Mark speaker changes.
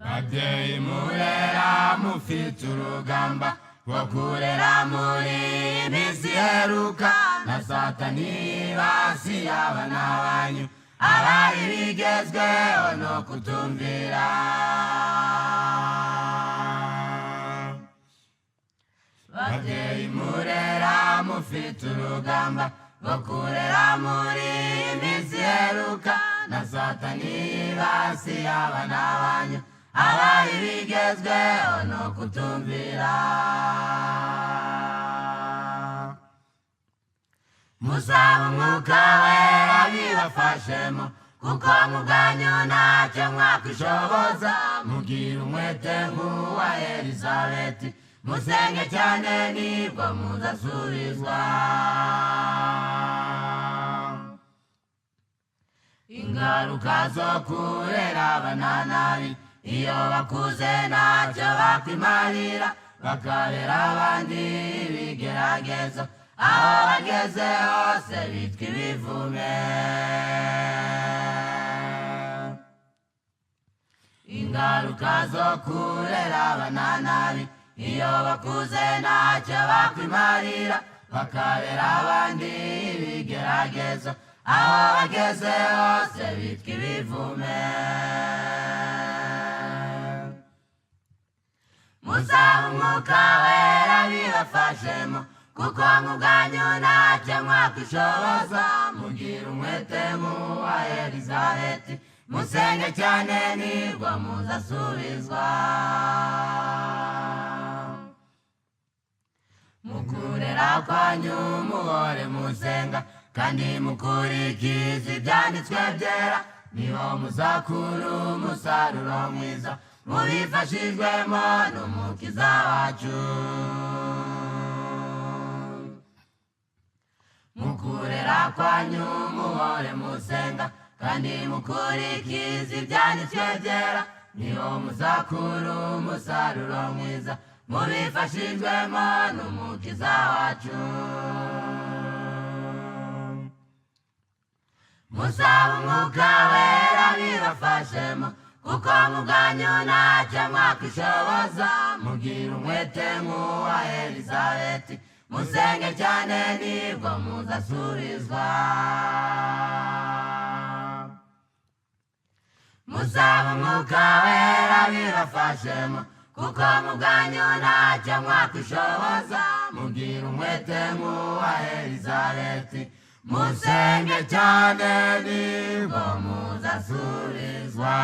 Speaker 1: babyeyi murera mufite urugamba rwo kurera muri iminsi iheruka na Satani basiye abana banyu abari bigezweho no kutumvira. Babyeyi murera mufite urugamba rwo kurera muri iminsi iheruka na Satani basiye abana banyu abari bigezweho no kutumvira. Musaba Umwuka Wera bibafashemo kuko mu bwanyu ntacyo mwakwishoboza. Mugire umwete nk'uwa Elizabeti, musenge cyane nibwo muzasubizwa. Ingaruka zo kurera abana nabi iyo bakuze ntacyo bakwimarira, bakabera abandi ibigeragezo, aho bageze hose bitwa ibivume. Ingaruka zo kurera abana nabi iyo bakuze ntacyo bakwimarira, bakabera abandi ibigeragezo, aho bageze hose bitwa ibivume. Musaba Umwuka Wera bibafashemo kuko mu bwanyu ntacyo mwakwishoboza. Mugire umwete nk'uwa Elizabeti, musenge cyane nibwo muzasubizwa. Mukurera kwanyu muhore musenga kandi mukurikize ibyanditswe byera, niho muzakura umusaruro mwiza mubifashijwemo n'Umukiza wacu. Mukurera kwanyu muhore musenga kandi mukurikize ibyanditswe byera, niho muzakura umusaruro mwiza mubifashijwemo n'Umukiza wacu. Musaba Umwuka Wera bibafashemo kuko mu bwanyu ntacyo mwakwishoboza. Mugire umwete nk'uwa Elizabeti, musenge cyane nibwo muzasubizwa. Musaba Umwuka Wera bibafashemo kuko mu bwanyu ntacyo mwakwishoboza. Mugire umwete nk'uwa Elizabeti, musenge cyane nibwo muzasubizwa.